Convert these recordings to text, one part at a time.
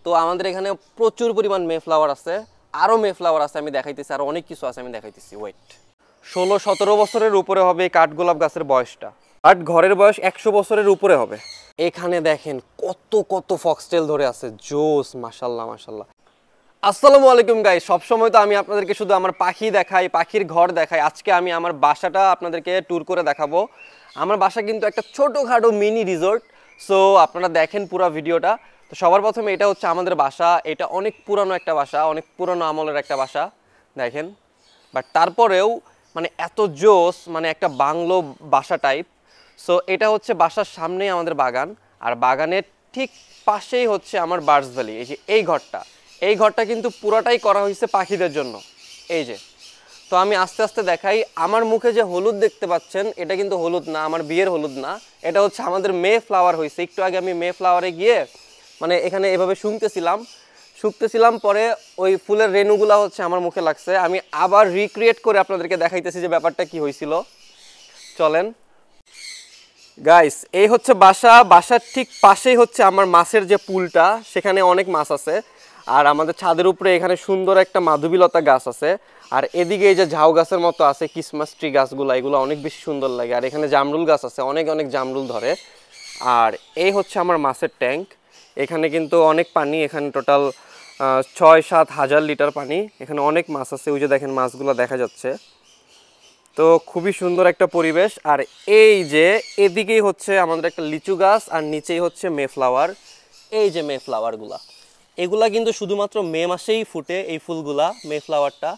তো আমাদের এখানে প্রচুর পরিমাণ মে ফ্লাওয়ার আছে, আরও মে ফ্লাওয়ার আছে, আমি দেখাইতেছি, আরও অনেক কিছু আছে আমি দেখাইতেছি। ওয়েট, 16-17 বছরের উপরে হবে এই কাঠগোলাপ গাছের বয়সটা, আর ঘরের বয়স 100 বছরের উপরে হবে। এখানে দেখেন কত কত ফক্সটেল ধরে আছে, জোস, মাশাল্লাহ মাশাল্লাহ। আসসালামু আলাইকুম গাইস, সবসময় তো আমি আপনাদেরকে শুধু আমার পাখি দেখাই, পাখির ঘর দেখাই। আজকে আমি আমার বাসাটা আপনাদেরকে ট্যুর করে দেখাবো। আমার বাসা কিন্তু একটা ছোটোখাটো মিনি রিসোর্ট, সো আপনারা দেখেন পুরো ভিডিওটা। তো সবার প্রথমে এটা হচ্ছে আমাদের বাসা, এটা অনেক পুরানো একটা বাসা, অনেক পুরানো আমলের একটা বাসা দেখেন, বাট তারপরেও মানে এত জোস, মানে একটা বাংলো বাসা টাইপ। সো এটা হচ্ছে বাসার সামনেই আমাদের বাগান, আর বাগানের ঠিক পাশেই হচ্ছে আমার বার্ডস ভ্যালি। এই যে এই ঘরটা কিন্তু পুরাটাই করা হয়েছে পাখিদের জন্য। এই যে, তো আমি আস্তে আস্তে দেখাই। আমার মুখে যে হলুদ দেখতে পাচ্ছেন, এটা কিন্তু হলুদ না, আমার বিয়ের হলুদ না, এটা হচ্ছে আমাদের মে ফ্লাওয়ার হয়েছে। একটু আগে আমি মে ফ্লাওয়ারে গিয়ে মানে এখানে এভাবে শুকতেছিলাম, পরে ওই ফুলের রেণুগুলা হচ্ছে আমার মুখে লাগছে। আমি আবার রিক্রিয়েট করে আপনাদেরকে দেখাইতেছি যে ব্যাপারটা কি হয়েছিল। চলেন গাইস, এই হচ্ছে বাসার ঠিক পাশেই হচ্ছে আমার মাছের যে পুলটা, সেখানে অনেক মাছ আছে। আর আমাদের ছাদের উপরে এখানে সুন্দর একটা মাধবীলতা গাছ আছে, আর এদিকে এই যে ঝাউ গাছের মতো আছে ক্রিসমাস ট্রি গাছগুলো, এগুলো অনেক বেশি সুন্দর লাগে। আর এখানে জামরুল গাছ আছে, অনেক অনেক জামরুল ধরে। আর এই হচ্ছে আমার মাছের ট্যাঙ্ক, এখানে কিন্তু অনেক পানি, এখানে টোটাল 6-7 হাজার লিটার পানি, এখানে অনেক মাছ আছে। ওই যে দেখেন মাছগুলো দেখা যাচ্ছে, তো খুবই সুন্দর একটা পরিবেশ। আর এই যে এদিকেই হচ্ছে আমাদের একটা লিচু গাছ, আর নিচেই হচ্ছে মে ফ্লাওয়ার। এই যে মে ফ্লাওয়ারগুলা, এগুলা কিন্তু শুধুমাত্র মে মাসেই ফুটে, এই ফুলগুলা মে ফ্লাওয়ারটা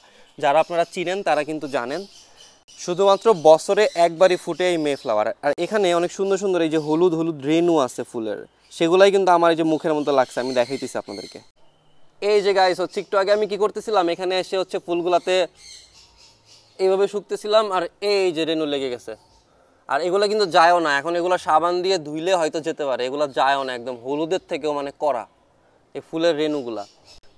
যারা আপনারা চিনেন তারা কিন্তু জানেন, শুধুমাত্র বছরে একবারই ফুটে এই মে ফ্লাওয়ার। আর এখানে অনেক সুন্দর সুন্দর এই যে হলুদ হলুদ রেণু আছে ফুলের, সেগুলাই কিন্তু আমার এই যে মুখের মতো লাগছে, আমি দেখাইতেছি আপনাদেরকে। এই যে গাইস, হচ্ছে একটু আগে আমি কি করতেছিলাম, এখানে এসে হচ্ছে ফুলগুলাতে এইভাবে শুকতেছিলাম, আর এই যে রেণু লেগে গেছে। আর এগুলো কিন্তু যায়ও না, এখন এগুলো সাবান দিয়ে ধুইলে হয়তো যেতে পারে, এগুলো যায়ও না, একদম হলুদের থেকেও মানে কড়া এই ফুলের রেণুগুলা।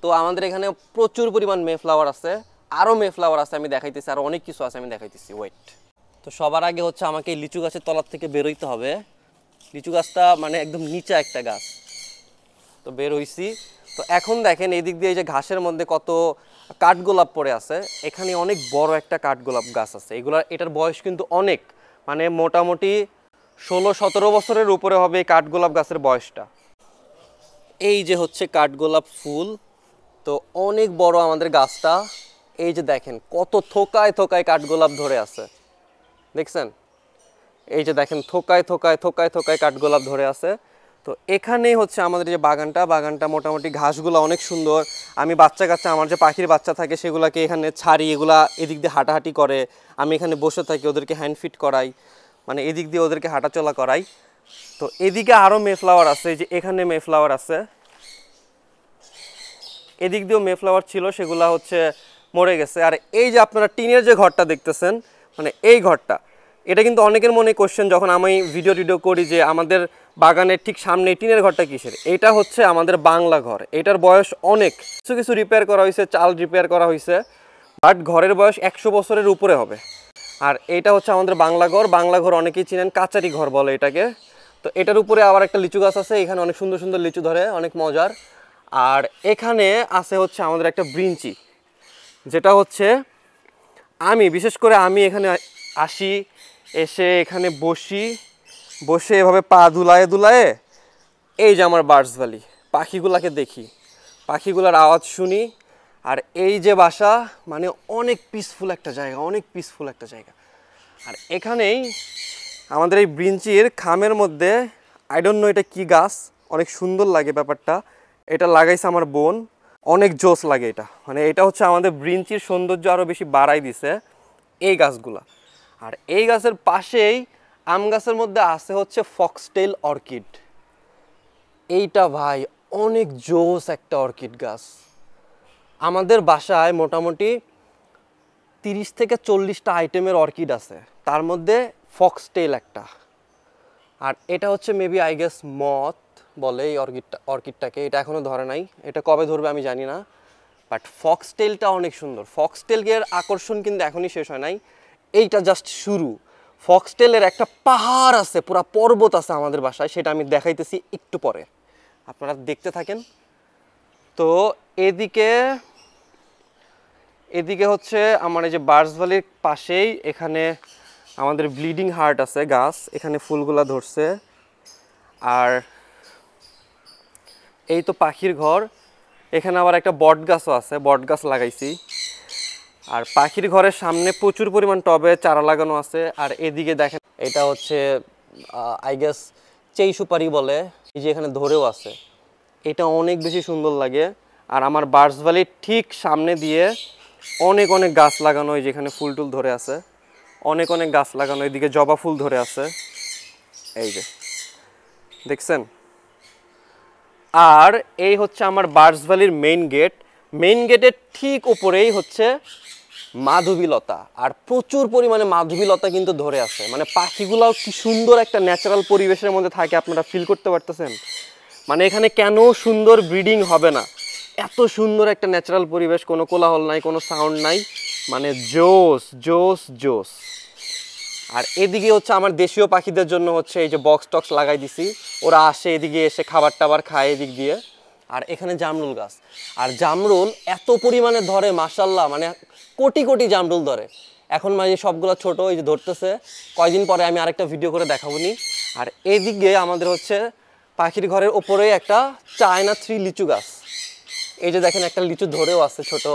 তো আমাদের এখানে প্রচুর পরিমাণ মে ফ্লাওয়ার আছে, আরও মে ফ্লাওয়ার আছে, আমি দেখাইতেছি, আরও অনেক কিছু আছে আমি দেখাইতেছি। ওয়েট, তো সবার আগে হচ্ছে আমাকে এই লিচু গাছের তলার থেকে বেরোইতে হবে। লিচু গাছটা মানে একদম নিচে একটা গাছ, তো বের হইছি। তো এখন দেখেন এই দিক দিয়ে এই যে ঘাসের মধ্যে কত কাঠগোলাপ পড়ে আছে, এখানে অনেক বড় একটা কাঠগোলাপ গাছ আছে। এটার বয়স কিন্তু অনেক, মানে মোটামুটি 16-17 বছরের উপরে হবে এই কাঠগোলাপ গাছের বয়সটা। এই যে হচ্ছে কাঠগোলাপ ফুল, তো অনেক বড় আমাদের গাছটা। এই যে দেখেন কত থোকায় থোকায় কাঠগোলাপ ধরে আছে, দেখছেন? এই যে দেখেন থোকায় থোকায় থোকায় থোকায় কাঠগোলাপ ধরে আছে। তো এখানেই হচ্ছে আমাদের যে বাগানটা মোটামুটি ঘাসগুলো অনেক সুন্দর। আমি কাচ্চা আমার যে পাখির বাচ্চা থাকে সেগুলোকে এখানে ছাড়ি, এগুলা এদিক দিয়ে হাঁটাহাঁটি করে, আমি এখানে বসে থাকি, ওদেরকে হ্যান্ড ফিট করাই, মানে এদিক দিয়ে ওদেরকে হাঁটাচলা করাই। তো এদিকে আরও মে ফ্লাওয়ার আছে, এই যে এখানে মে ফ্লাওয়ার আছে, এদিক দিয়েও মে ফ্লাওয়ার ছিল, সেগুলা হচ্ছে মরে গেছে। আর এই যে আপনারা টিনের যে ঘরটা দেখতেছেন, মানে এই ঘরটা, এটা কিন্তু অনেকের মনে কোশ্চেন যখন আমি ভিডিও করি যে আমাদের বাগানের ঠিক সামনে টিনের ঘরটা কিসের। এটা হচ্ছে আমাদের বাংলা ঘর, এটার বয়স অনেক, কিছু রিপেয়ার করা হয়েছে, চাল রিপেয়ার করা হয়েছে, বাট ঘরের বয়স 100 বছরের উপরে হবে। আর এটা হচ্ছে আমাদের বাংলা ঘর অনেকেই চিনেন, কাচারি ঘর বলে এটাকে। তো এটার উপরে আবার একটা লিচু গাছ আছে, এখানে অনেক সুন্দর সুন্দর লিচু ধরে, অনেক মজার। আর এখানে আছে হচ্ছে আমাদের একটা ব্রিঞ্চি, যেটা হচ্ছে বিশেষ করে আমি এখানে আসি, এসে এখানে বসে এভাবে পা দুলায়ে এই যে আমার বার্ডস ভ্যালি, পাখিগুলাকে দেখি, পাখিগুলার আওয়াজ শুনি। আর এই যে বাসা, মানে অনেক পিসফুল একটা জায়গা, আর এখানেই আমাদের এই ব্রিঞ্চির খামের মধ্যে, আই ডোন্ট নো এটা কি গাছ, অনেক সুন্দর লাগে ব্যাপারটা। এটা লাগাইছে আমার বোন, অনেক জোস লাগে এটা, মানে এটা হচ্ছে আমাদের ব্রিঞ্চির সৌন্দর্য আরও বেশি বাড়াই দিছে এই গাছগুলা। আর এই গাছের পাশেই আম গাছের মধ্যে আছে হচ্ছে ফক্সটেল অর্কিড। এইটা ভাই অনেক জোস একটা অর্কিড গাছ। আমাদের বাসায় মোটামুটি 30 থেকে 40টা আইটেমের অর্কিড আছে, তার মধ্যে ফক্সটেল একটা। আর এটা হচ্ছে মেবি আই গেস মথ বলে এই অর্কিডটাকে, এটা এখনও ধরে নাই, এটা কবে ধরবে আমি জানি না। বাট ফক্সটেলটা অনেক সুন্দর, ফক্সটেলের আকর্ষণ কিন্তু এখনই শেষ হয় নাই, এইটা জাস্ট শুরু। ফক্সটেলের একটা পাহাড় আছে, পুরা পর্বত আছে আমাদের বাসায়, সেটা আমি দেখাইতেছি একটু পরে, আপনারা দেখতে থাকেন। তো এদিকে এদিকে হচ্ছে আমার এই যে বার্ডস ভ্যালির পাশেই এখানে আমাদের ব্লিডিং হার্ট আছে গাছ, এখানে ফুলগুলা ধরছে। আর এই তো পাখির ঘর, এখানে আবার একটা বট গাছও আছে, বট গাছ লাগাইছি। আর পাখির ঘরের সামনে প্রচুর পরিমাণ টবে চারা লাগানো আছে। আর এদিকে দেখেন এটা হচ্ছে আই গেস চেই সুপারি বলে, এই যে এখানে ধরেও আছে, এটা অনেক বেশি সুন্দর লাগে। আর আমার বার্ডস ভ্যালির ঠিক সামনে দিয়ে অনেক অনেক গাছ লাগানো, এই যেখানে ফুল টুল ধরে আছে, অনেক অনেক গাছ লাগানো, এদিকে জবা ফুল ধরে আছে, এই যে দেখছেন। আর এই হচ্ছে আমার বার্ডস ভ্যালির মেইন গেট, মেইন গেটের ঠিক উপরেই হচ্ছে মাধবীলতা। আর প্রচুর পরিমাণে মাধবীলতা কিন্তু ধরে আছে, মানে পাখিগুলাও কি সুন্দর একটা ন্যাচারাল পরিবেশের মধ্যে থাকে, আপনারা ফিল করতে পারতেছেন। মানে এখানে কেন সুন্দর ব্রিডিং হবে না, এত সুন্দর একটা ন্যাচারাল পরিবেশ, কোনো কোলাহল নাই, কোনো সাউন্ড নাই, মানে জোস জোস জোস। আর এদিকে হচ্ছে আমার দেশীয় পাখিদের জন্য হচ্ছে এই যে বক্স টক্স লাগাই দিছি, ওরা আসে এদিকে এসে খাবার টাবার খায় এদিক দিয়ে। আর এখানে জামরুল গাছ, আর জামরুল এত পরিমাণে ধরে মাশাল্লাহ, মানে কোটি কোটি জামরুল ধরে। এখন মানে সবগুলো ছোট, এই যে ধরতেছে, কয়দিন পরে আমি আরেকটা ভিডিও করে দেখাবো নি। আর এদিকে আমাদের হচ্ছে পাখির ঘরের ওপরে একটা চায়না 3 লিচু গাছ, এই যে দেখেন একটা লিচু ধরেও আছে ছোট,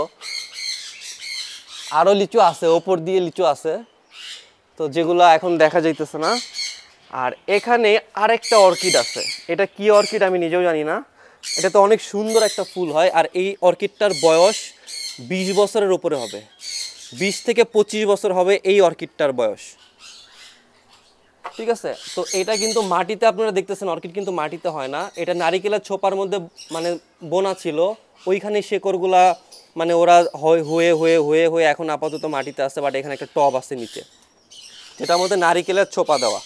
আরও লিচু আছে, ওপর দিয়ে লিচু আছে, তো যেগুলো এখন দেখা যাইতেছে না। আর এখানে আরেকটা অর্কিড আছে, এটা কি অর্কিড আমি নিজেও জানি না, এটা তো অনেক সুন্দর একটা ফুল হয়। আর এই অর্কিডটার বয়স 20 বছরের উপরে হবে, 20 থেকে 25 বছর হবে এই অর্কিডটার বয়স, ঠিক আছে। তো এটা কিন্তু মাটিতে আপনারা দেখতেছেন, অর্কিড কিন্তু মাটিতে হয় না, এটা নারিকেলের ছোপার মধ্যে মানে বোনা ছিল, ওইখানে শেকড়গুলা মানে ওরা হয়ে হয়ে হয়ে হয়ে এখন আপাতত মাটিতে আছে। বাট এখানে একটা টব আছে নিচে, যেটার মধ্যে নারিকেলের ছোপা দেওয়া।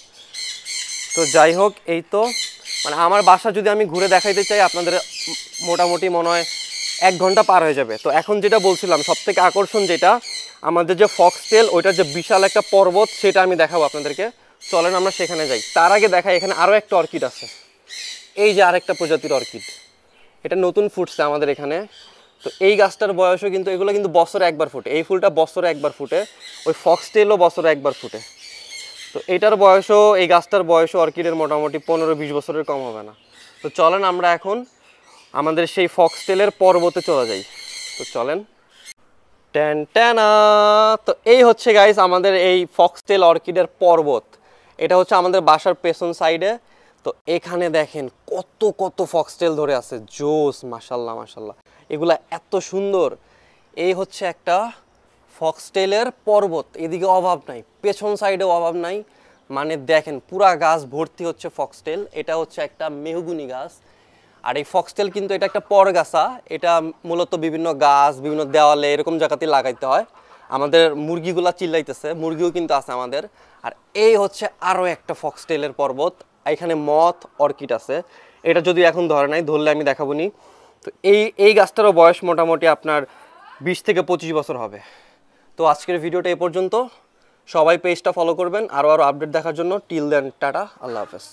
তো যাই হোক, এই তো মানে আমার বাসা যদি আমি ঘুরে দেখাইতে চাই আপনাদের মোটামুটি মনে হয় 1 ঘন্টা পার হয়ে যাবে। তো এখন যেটা বলছিলাম, সবথেকে আকর্ষণ যেটা আমাদের যে ফক্সটেল, ওইটার যে বিশাল একটা পর্বত, সেটা আমি দেখাবো আপনাদেরকে, চলেন আমরা সেখানে যাই। তার আগে দেখাই এখানে আরও একটা অর্কিড আছে, এই যে আরেকটা প্রজাতির অর্কিড, এটা নতুন ফুটছে আমাদের এখানে। তো এই গাছটার বয়সও কিন্তু, এগুলো কিন্তু বছরে একবার ফুটে, এই ফুলটা বছরে একবার ফুটে, ওই ফক্সটেলও বছরে একবার ফুটে। তো এটার বয়সও, এই গাছটার বয়সও অর্কিডের মোটামুটি 15-20 বছরের কম হবে না। তো চলেন আমরা এখন আমাদের সেই ফক্সটেলের পর্বতে চলে যাই। তো চলেন, ট্যান ট্যানা। তো এই হচ্ছে গাইস আমাদের এই ফক্সটেল অর্কিডের পর্বত, এটা হচ্ছে আমাদের বাসার পেছন সাইডে। তো এখানে দেখেন কত কত ফক্সটেল ধরে আছে, জোস, মাশাল্লাহ মাশাল্লাহ, এগুলা এত সুন্দর। এই হচ্ছে একটা ফক্সটেলের পর্বত, এদিকে অভাব নাই, পেছন সাইডেও অভাব নাই, মানে দেখেন পুরা গাছ ভর্তি হচ্ছে ফক্সটেল। এটা হচ্ছে একটা মেহগুনি গাছ। আর এই ফক্সটেল কিন্তু এটা একটা পরগাছা, এটা মূলত বিভিন্ন গাছ, বিভিন্ন দেওয়ালে এরকম জায়গাতে লাগাইতে হয়। আমাদের মুরগিগুলা চিল্লাইতেছে, মুরগিও কিন্তু আছে আমাদের। আর এই হচ্ছে আরও একটা ফক্সটেলের পর্বত, এখানে মথ অর্কিড আছে, এটা যদি এখন ধরে নাই, ধরলে আমি দেখাবো নি। তো এই গাছটারও বয়স মোটামুটি আপনার 20 থেকে 25 বছর হবে। তো আজকের ভিডিওটা এ পর্যন্ত, সবাই পেজটা ফলো করবেন আরও আপডেট দেখার জন্য। টিল দেন, টাটা, আল্লাহ হাফেজ।